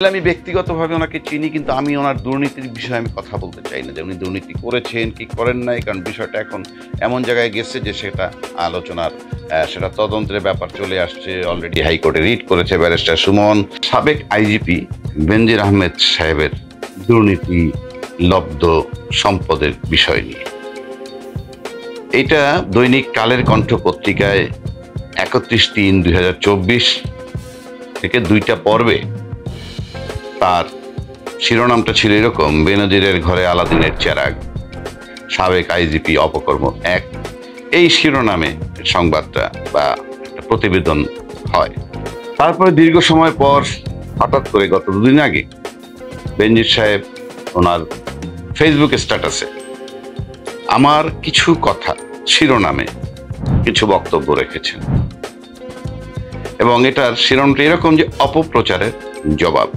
আমি ব্যক্তিগতভাবে ওনাকে চিনি, কিন্তু আমি ওনার দুর্নীতির বিষয়ে আমি কথা বলতে চাই না যে উনি দুর্নীতি করেছেন কি করেন নাই, কারণ বিষয়টা এখন এমন জায়গায় গেছে যে সেটা আলোচনার সেটা তদন্তের ব্যাপার চলে আসছে। অলরেডি হাইকোর্টে রিট করেছে ব্যারিস্টার সুমন। সাবেক আইজিপি বেনজির আহমেদ সাহেবের দুর্নীতি লব্ধ সম্পদের বিষয় নিয়ে এটা দৈনিক কালের কণ্ঠ পত্রিকায় 31/3/2024 থেকে 2টা পর্বে তার শিরোনামটা ছিল এরকম: বেনজিরের ঘরে আলাদিনের চেরাগ, সাবেক আইজিপি অপকর্ম 1। এই শিরোনামে সংবাদটা বা একটা প্রতিবেদন হয়। তারপরে দীর্ঘ সময় পর হঠাৎ করে গত 2 দিন আগে বেনজির সাহেব ওনার ফেসবুক স্ট্যাটাসে আমার কিছু কথা শিরোনামে কিছু বক্তব্য রেখেছেন, এবং এটার শিরোনামটা এরকম যে অপপ্রচারের জবাব।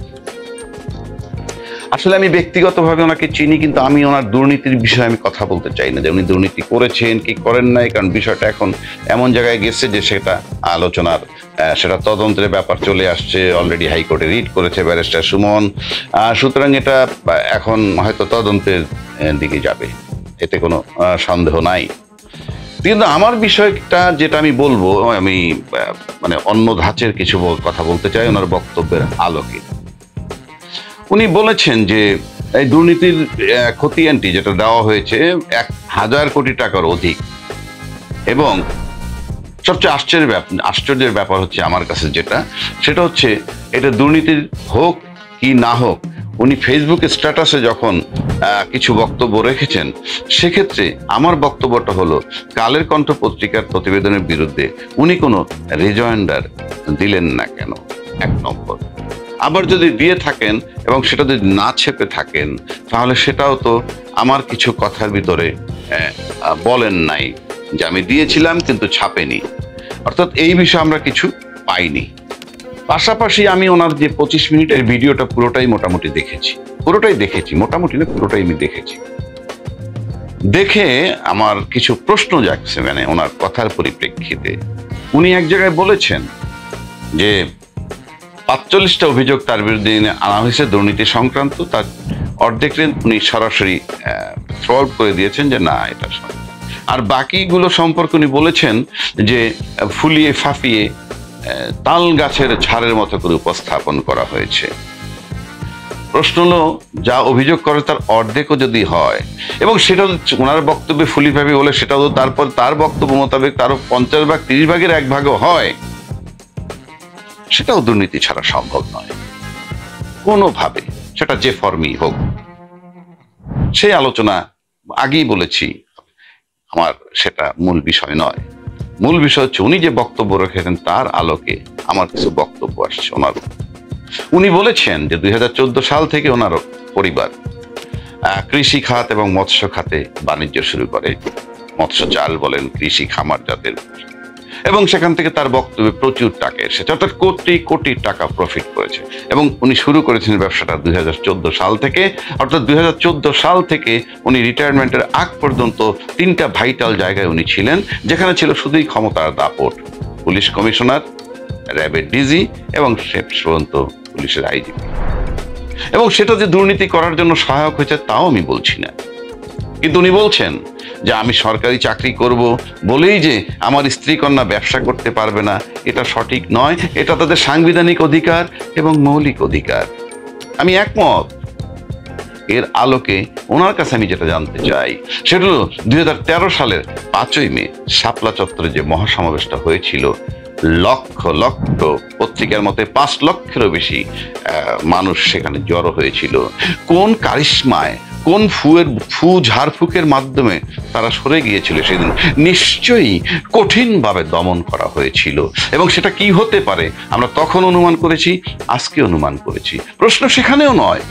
আসলে আমি ব্যক্তিগতভাবে ওনাকে চিনি, কিন্তু আমি ওনার দুর্নীতির বিষয়ে আমি কথা বলতে চাই না যে উনি দুর্নীতি করেছেন কি করেন নাই, কারণ বিষয়টা এখন এমন জায়গায় গেছে যে সেটা আলোচনার সেটা তদন্তের ব্যাপার চলে আসছে। অলরেডি হাইকোর্টে রিট করেছে ব্যারিস্টার সুমন। সুতরাং এটা এখন হয়তো তদন্তের দিকে যাবে, এতে কোনো সন্দেহ নাই। কিন্তু আমার বিষয়টা যেটা আমি বলবো, আমি মানে অন্য ধাঁচের কিছু কথা বলতে চাই ওনার বক্তব্যের আলোকে। উনি বলেছেন যে এই দুর্নীতির খতিয়ানটি যেটা দেওয়া হয়েছে 1000 কোটি টাকার অধিক, এবং সবচেয়ে আশ্চর্যের ব্যাপার হচ্ছে আমার কাছে সেটা হচ্ছে এটা দুর্নীতির হোক কি না হোক, উনি ফেসবুক স্ট্যাটাসে যখন কিছু বক্তব্য রেখেছেন, সেক্ষেত্রে আমার বক্তব্যটা হলো কালের কণ্ঠ পত্রিকার প্রতিবেদনের বিরুদ্ধে উনি কোনো রিজয়েন্ডার দিলেন না কেন, 1 নম্বর। আবার যদি দিয়ে থাকেন এবং সেটা যদি না ছেপে থাকেন, তাহলে সেটাও তো আমার কিছু কথার ভিতরে বলেন নাই যে আমি দিয়েছিলাম কিন্তু ছাপেনি, অর্থাৎ এই বিষয়ে আমরা কিছু পাইনি। পাশাপাশি আমি ওনার যে 25 মিনিটের ভিডিওটা পুরোটাই মোটামুটি দেখেছি, মোটামুটি না পুরোটাই আমি দেখেছি। দেখে আমার কিছু প্রশ্ন জাগছে, মানে ওনার কথার পরিপ্রেক্ষিতে উনি এক জায়গায় বলেছেন যে 45টা অভিযোগ তার বিরুদ্ধে আনা হয়েছে দুর্নীতি সংক্রান্ত, তার অর্ধেক উনি সরাসরি থ্রো আউট করে দিয়েছেন যে না এটা সঠিক, আর বাকিগুলো সম্পর্কে উনি বলেছেন যে ফুলিয়ে ফাঁপিয়ে তাল গাছের ঝাড়ের মতো করে উপস্থাপন করা হয়েছে। প্রশ্ন হলো, যা অভিযোগ করে তার অর্ধেকও যদি হয়, এবং সেটা ওনার বক্তব্যে ফুলিয়ে ফাঁপিয়ে বলে সেটাও তারপর তার বক্তব্য মোতাবেক তারও 50 ভাগ 30 ভাগের 1 ভাগও হয়, সেটাও দুর্নীতি ছাড়া সম্ভব নয় কোনোভাবে, সেটা যে ফর্মই হোক। সেই আলোচনা আগেই বলেছি, আমার সেটা মূল বিষয় নয়। মূল বিষয় হচ্ছে উনি যে বক্তব্য রেখেছেন তার আলোকে আমার কিছু বক্তব্য আসছে ওনার। উনি বলেছেন যে 2014 সাল থেকে ওনার পরিবার কৃষি খাত এবং মৎস্য খাতে বাণিজ্য শুরু করে, মৎস্য চাল বলেন, কৃষি খামার জাতের, এবং সেখান থেকে তার বক্তব্যে প্রচুর টাকা এসেছে, অর্থাৎ কোটি কোটি টাকা প্রফিট করেছে। এবং উনি শুরু করেছেন ব্যবসাটা 2014 সাল থেকে, অর্থাৎ 2014 সাল থেকে উনি রিটায়ারমেন্টের আগ পর্যন্ত 3টা ভাইটাল জায়গায় উনি ছিলেন, যেখানে ছিল শুধুই ক্ষমতার দাপট। পুলিশ কমিশনার, র্যাবের ডিজি, এবং শেষ পর্যন্ত পুলিশের আইজিপি। এবং সেটা যে দুর্নীতি করার জন্য সহায়ক হয়েছে তাও আমি বলছি না, কিন্তু উনি বলছেন যে আমি সরকারি চাকরি করব বলেই যে আমার স্ত্রী কন্যা ব্যবসা করতে পারবে না, এটা সঠিক নয়, এটা তাদের সাংবিধানিক অধিকার এবং মৌলিক অধিকার। আমি একমত। এর আলোকে ওনার কাছে আমি যেটা জানতে চাই সেটা হলো 2013 সালের 5ই মে শাপলা চত্বরে যে মহাসমাবেশটা হয়েছিল, লক্ষ লক্ষ, পত্রিকার মতে 5 লক্ষেরও বেশি মানুষ সেখানে জড়ো হয়েছিল। কোন কারিশমায়, কোন ঝাড়ফুঁকের মাধ্যমে তারা সরে গিয়েছিল সেদিন? নিশ্চয়ই কঠিনভাবে দমন করা হয়েছিল, এবং সেটা কি হতে পারে আমরা তখন অনুমান করেছি, আজকে অনুমান করেছি। প্রশ্ন সেখানেও নয়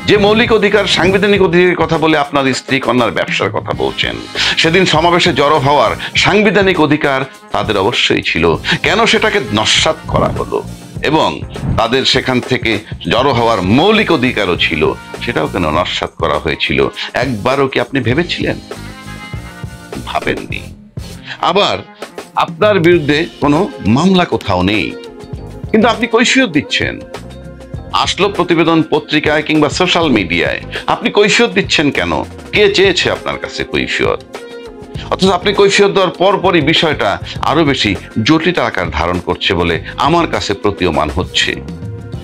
যে মৌলিক অধিকার, সাংবিধানিক অধিকারের কথা বলে আপনার স্ত্রী কন্যার ব্যবসার কথা বলছেন। সেদিন সমাবেশে জড়ো হওয়ার সাংবিধানিক অধিকার তাদের অবশ্যই ছিল, কেন সেটাকে নস্যাৎ করা হলো? এবং তাদের সেখান থেকে জড়ো হওয়ার মৌলিক অধিকারও ছিল, সেটাও কেন নস্যাৎ করা হয়েছিল? একবারও কি আপনি ভেবেছিলেন? ভাবেননি। আবার আপনার বিরুদ্ধে কোনো মামলা কোথাও নেই, কিন্তু আপনি কৈফিয়ত দিচ্ছেন আসলো প্রতিবেদন পত্রিকায় কিংবা সোশ্যাল মিডিয়ায়, আপনি কৈফিয়ত দিচ্ছেন কেন? কে চেয়েছে আপনার কাছে কৈফিয়ত? অথচ আপনি কৈফিয়ত দেওয়ার পরপরই বিষয়টা আরো বেশি জটিল আকার ধারণ করছে বলে আমার কাছে প্রতীয়মান হচ্ছে।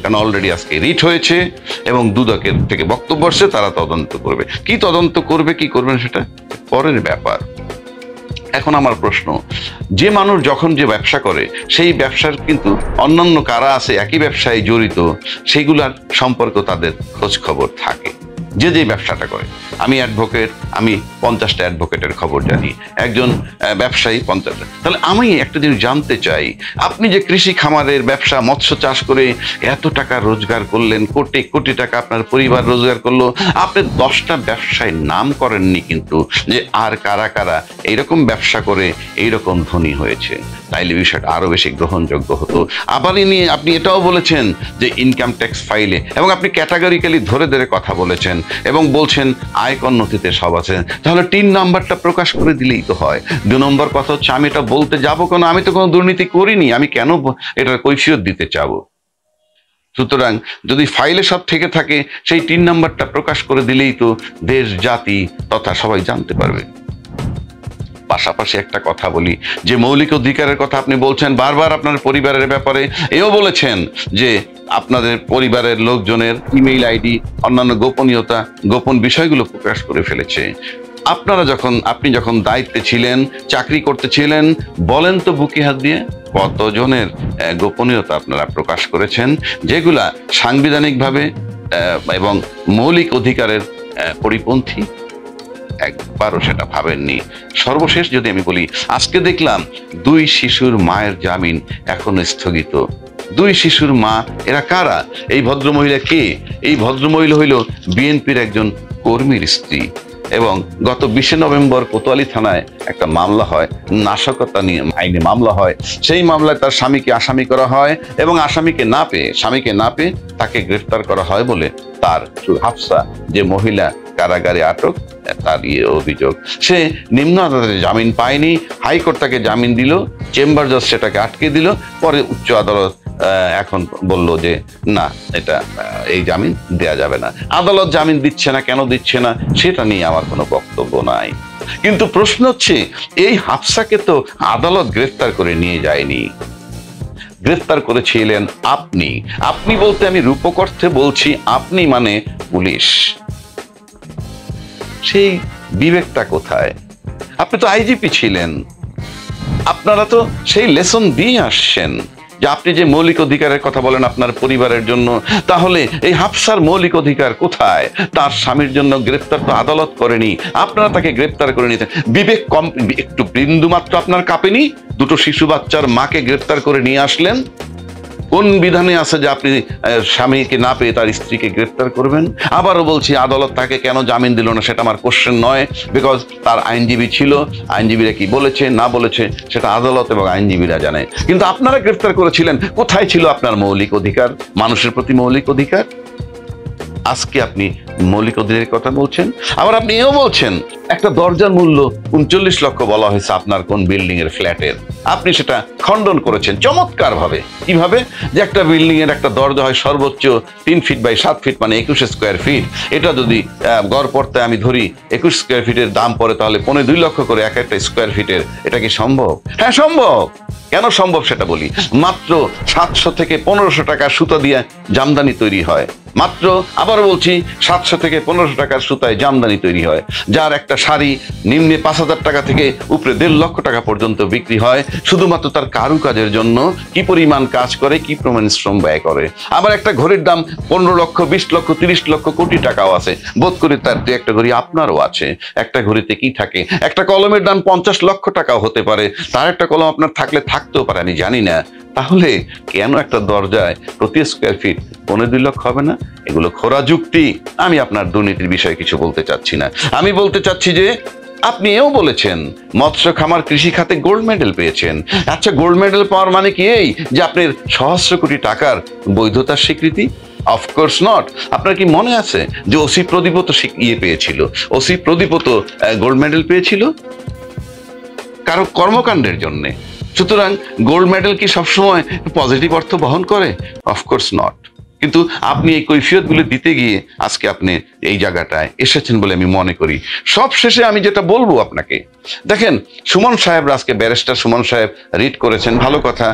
কারণ অলরেডি আজকে রিট হয়েছে এবং দুদকের থেকে বক্তব্য আসছে, তারা তদন্ত করবে। কি তদন্ত করবে, কি করবেন সেটা পরের ব্যাপার। এখন আমার প্রশ্ন, যে মানুষ যখন যে ব্যবসা করে সেই ব্যবসার কিন্তু অন্যান্য কারা আছে একই ব্যবসায় জড়িত, সেগুলার সম্পর্ক তাদের খোঁজ খবর থাকে। যে যে ব্যবসাটা করে, আমি অ্যাডভোকেট, আমি 50টা অ্যাডভোকেটের খবর জানি, একজন ব্যবসায়ী 50টা। তাহলে আমি একটা জিনিস জানতে চাই, আপনি যে কৃষি খামারের ব্যবসা, মৎস্য চাষ করে এত টাকা রোজগার করলেন, কোটি কোটি টাকা আপনার পরিবার রোজগার করলো, আপনি 10টা ব্যবসায় নাম করেননি কিন্তু যে আর কারা কারা এইরকম ব্যবসা করে এইরকম ধনী হয়েছে, তাইলে বিষয়টা আরো বেশি গ্রহণযোগ্য হতো। আবার নিয়ে আপনি এটাও বলেছেন যে ইনকাম ট্যাক্স ফাইলে, এবং আপনি ক্যাটাগরিক্যালি ধরে ধরে কথা বলেছেন এবং বলছেন আয়কর নথিতে সব আছে। তাহলে 3 নাম্বারটা প্রকাশ করে দিলেই তো হয়। 2 নম্বর কথা হচ্ছে, আমি এটা বলতে যাবো কেন? আমি তো কোনো দুর্নীতি করিনি, আমি কেন এটার কৈফিয়ত দিতে চাবো? সুতরাং যদি ফাইলে সব থেকে থাকে, সেই 3 নাম্বারটা প্রকাশ করে দিলেই তো দেশ, জাতি তথা সবাই জানতে পারবে। পাশাপাশি একটা কথা বলি, যে মৌলিক অধিকারের কথা আপনি বলছেন বারবার আপনার পরিবারের ব্যাপারে, এও বলেছেন যে আপনাদের পরিবারের লোকজনের ইমেইল আইডি, অন্যান্য গোপনীয়তা, গোপন বিষয়গুলো প্রকাশ করে ফেলেছে। আপনি যখন দায়িত্বে ছিলেন, চাকরি করতেছিলেন, বলেন তো বুকে হাত দিয়ে কতজনের গোপনীয়তা আপনারা প্রকাশ করেছেন, যেগুলা সাংবিধানিকভাবে এবং মৌলিক অধিকারের পরিপন্থী? একবারও সেটা ভাবেননি। সর্বশেষ যদি আমি বলি, আজকে দেখলাম 2 শিশুর মায়ের জামিন এখনো স্থগিত। 2 শিশুর মা, এরা কারা? এই ভদ্রমহিলা কে? এই ভদ্রমহিলা হইল বিএনপির একজন কর্মীর স্ত্রী, এবং গত 20 নভেম্বর কোতোয়ালি থানায় একটা মামলা হয়, নাশকতা নিয়ে আইনে মামলা হয়। সেই মামলায় তার স্বামীকে আসামি করা হয় এবং স্বামীকে না পেয়ে তাকে গ্রেফতার করা হয় বলে তার হাফসা, যে মহিলা কারাগারে আটক, তার অভিযোগ। সে নিম্ন আদালতে জামিন পায়নি, হাইকোর্ট তাকে জামিন দিল, চেম্বার জাজ সেটাকে আটকে দিল। পরে উচ্চ আদালত এখন বলল যে না, এটা এই জামিন দেয়া যাবে না। আদালত জামিন দিচ্ছে না, কেন দিচ্ছে না সেটা নিয়ে আমার কোনো বক্তব্য নাই। কিন্তু প্রশ্ন হচ্ছে, এই হাফসাকে তো আদালত গ্রেফতার করে নিয়ে যায়নি, গ্রেফতার করেছিলেন আপনি। আপনি বলতে আমি রূপক অর্থে বলছি, আপনি মানে পুলিশ। সেই বিবেকটা কোথায়? আপনি তো আইজিপি ছিলেন, আপনারা তো সেই লেসন দিয়ে আসছেন যে আপনি যে মৌলিক অধিকারের কথা বলেন আপনার পরিবারের জন্য, তাহলে এই হাফসার মৌলিক অধিকার কোথায়? তার স্বামীর জন্য গ্রেফতার তো আদালত করেনি, আপনারা তাকে গ্রেফতার করে নিতেন। বিবেক কম, একটু বিন্দু মাত্র আপনার কাঁপেনি? 2 শিশু বাচ্চার মাকে গ্রেফতার করে নিয়ে আসলেন। কোন বিধানে আছে যে আপনি স্বামীকে না পেয়ে তার স্ত্রীকে গ্রেফতার করবেন? আবারও বলছি, আদালত তাকে কেন জামিন দিল না সেটা আমার কোশ্চেন নয়, বিকজ তার আইনজীবী ছিল। আইনজীবীরা কি বলেছে না বলেছে সেটা আদালত এবং আইনজীবীরা জানে। কিন্তু আপনারা গ্রেফতার করেছিলেন, কোথায় ছিল আপনার মৌলিক অধিকার, মানুষের প্রতি মৌলিক অধিকার? আজকে আপনি মৌলিক অধিকারের কথা বলছেন, আবার আপনি এও বলছেন একটা দরজার মূল্য 39 লক্ষ বলা হয়েছে আপনার কোন বিল্ডিং এর, ফ্ল্যাটের। আপনি সেটা খণ্ডন করেছেন চমৎকার ভাবে। কিভাবে? যে একটা বিল্ডিং এর একটা দরজা হয় সর্বোচ্চ 3 ফিট বাই 7 ফিট, মানে 21 স্কোয়ার ফিট। এটা যদি গড় পড়তে আমি ধরি 21 স্কোয়ার ফিটের দাম পড়ে, তাহলে 2.25 লক্ষ করে এক একটা স্কোয়ার ফিটের। এটা কি সম্ভব? হ্যাঁ সম্ভব। কেন সম্ভব সেটা বলি। মাত্র 700 থেকে 1500 টাকা সুতা দিয়ে জামদানি তৈরি হয়। মাত্র, আবার বলছি, 700 থেকে 1500 টাকার সুতায় জামদানি তৈরি হয়, যার একটা শাড়ি নিম্নে 5000 টাকা থেকে উপরে 1.5 লক্ষ টাকা পর্যন্ত বিক্রি হয়, শুধুমাত্র তার কারুকাজের জন্য কি পরিমাণ কাজ করে, কি পরিমাণ শ্রম ব্যয় করে। আবার একটা ঘড়ির দাম 15 লক্ষ, 20 লক্ষ, 30 লক্ষ, কোটি টাকাও আছে। বোধ করি তার একটা ঘড়ি আপনারও আছে। একটা ঘড়িতে কি থাকে? একটা কলমের দাম 50 লক্ষ টাকাও হতে পারে, তার একটা কলম আপনার থাকতেও পারে, আমি জানি না। তাহলে কেন একটা দরজায় প্রতি স্কোয়ার ফিট 2.25 লক্ষ হবে না? এগুলো খোরা যুক্তি। আমি আপনার দুর্নীতির বিষয়ে কিছু বলতে চাচ্ছি না, আমি বলতে চাচ্ছি যে আপনি এও বলেছেন মৎস্য খামার কৃষি খাতে গোল্ড মেডেল পেয়েছেন। আচ্ছা, গোল্ড মেডেল পাওয়ার মানে কি এই যে আপনার সহস্র কোটি টাকার বৈধতার স্বীকৃতি? Of course not. আপনার কি মনে আছে যে ওসি প্রদীপ তো পেয়েছিল? ওসি প্রদীপ তো গোল্ড মেডেল পেয়েছিল কারো কর্মকাণ্ডের জন্যে। সুতরাং গোল্ড মেডেল কি সবসময় পজিটিভ অর্থ বহন করে? Of course not. কিন্তু আপনি এই কৈফিয়তগুলো দিতে গিয়ে আজকে আপনি এই জায়গাটায় এসেছেন বলে আমি মনে করি। সব শেষে আমি যেটা বলবো আপনাকে, দেখেন সুমন সাহেব, আজকে ব্যারিস্টার সুমন সাহেব রিট করেছেন, ভালো কথা,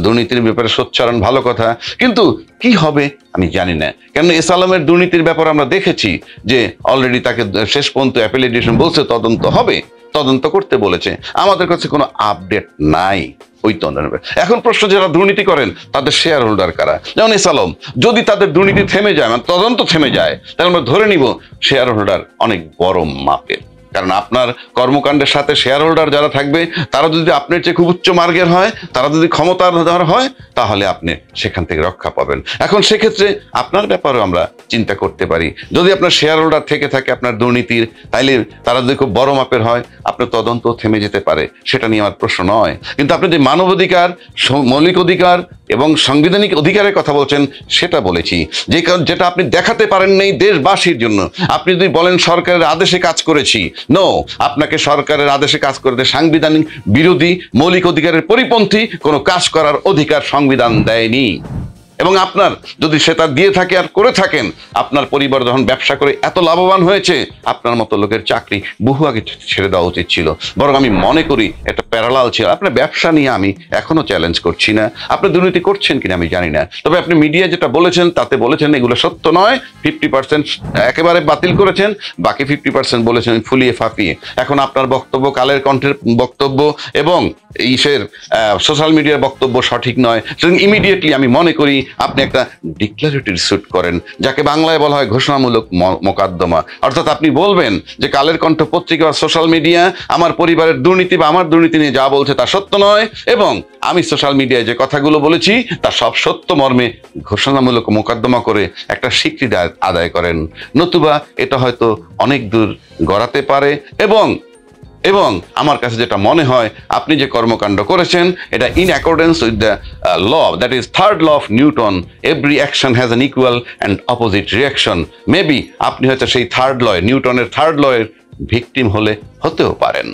দুর্নীতির ব্যাপারে সোচ্চারণ, ভালো কথা, কিন্তু কি হবে আমি জানি না। কেন এস আলমের দুর্নীতির ব্যাপারে আমরা দেখেছি যে অলরেডি তাকে শেষ পর্যন্ত অ্যাপিলেট ডিভিশন বলছে তদন্ত হবে, তদন্ত করতে বলেছে, আমাদের কাছে কোনো আপডেট নাই ওই তদন্তের। এখন প্রশ্ন, যারা দুর্নীতি করেন তাদের শেয়ার হোল্ডার কারা? যেমন এস আলম, যদি তাদের দুর্নীতি থেমে যায়, মানে তদন্ত থেমে যায়, তাহলে আমরা ধরে নিব শেয়ার হোল্ডার অনেক বড় মাপের। কারণ আপনার কর্মকাণ্ডের সাথে শেয়ার হোল্ডার যারা থাকবে তারা যদি আপনার চেয়ে খুব উচ্চ মার্গের হয়, তারা যদি ক্ষমতাধর হয়, তাহলে আপনি সেখান থেকে রক্ষা পাবেন। এখন সেক্ষেত্রে আপনার ব্যাপারেও আমরা চিন্তা করতে পারি, যদি আপনার শেয়ার হোল্ডার থেকে থাকে আপনার দুর্নীতির, তাইলে তারা যদি খুব বড় মাপের হয়, আপনার তদন্ত থেমে যেতে পারে, সেটা নিয়ে আমার প্রশ্ন নয়। কিন্তু আপনি যে মানবাধিকার, মৌলিক অধিকার এবং সাংবিধানিক অধিকারের কথা বলছেন, সেটা বলেছি, যেটা আপনি দেখাতে পারেন নেই দেশবাসীর জন্য। আপনি যদি বলেন সরকারের আদেশে কাজ করেছি, নো, আপনাকে সরকারের আদেশে কাজ করতে সাংবিধানিক বিরোধী, মৌলিক অধিকারের পরিপন্থী কোনো কাজ করার অধিকার সংবিধান দেয়নি। এবং আপনার যদি সেটা দিয়ে থাকে আর করে থাকেন, আপনার পরিবার যখন ব্যবসা করে এত লাভবান হয়েছে, আপনার মতো লোকের চাকরি বহু আগে ছেড়ে দেওয়া উচিত ছিল। বরং আমি মনে করি এটা প্যারালাল ছিল। আপনার ব্যবসা নিয়ে আমি এখনো চ্যালেঞ্জ করছি না, আপনি দুর্নীতি করছেন কিনা আমি জানি না, তবে আপনি মিডিয়া যেটা বলেছেন তাতে বলেছেন এগুলো সত্য নয়, 50% একেবারে বাতিল করেছেন, বাকি 50% বলেছেন ফুলিয়ে ফাঁপিয়ে। এখন আপনার বক্তব্য, কালের কণ্ঠের বক্তব্য এবং ইসের সোশ্যাল মিডিয়ার বক্তব্য সঠিক নয়, সুতরাং ইমিডিয়েটলি আমি মনে করি আপনি একটা ডিক্লারেটরি স্যুট করেন, যাকে বাংলায় বলা হয় ঘোষণামূলক মোকদ্দমা। অর্থাৎ আপনি বলবেন যে কালের কণ্ঠ পত্রিকা বা সোশ্যাল মিডিয়া আমার পরিবারের দুর্নীতি বা আমার দুর্নীতি নিয়ে যা বলছে তা সত্য নয়, এবং আমি সোশ্যাল মিডিয়ায় যে কথাগুলো বলেছি তা সব সত্য মর্মে ঘোষণামূলক মোকদ্দমা করে একটা স্বীকৃতি আদায় করেন। নতুবা এটা হয়তো অনেক দূর গড়াতে পারে। এবং আমার কাছে যেটা মনে হয়, আপনি যে কর্মকাণ্ড করেছেন এটা in accordance with the law, that is third law of Newton, every action has an equal and opposite reaction. Maybe আপনি হয়তো সেই থার্ড লয়, নিউটনের থার্ড লয়ের ভিকটিম হতেও পারেন।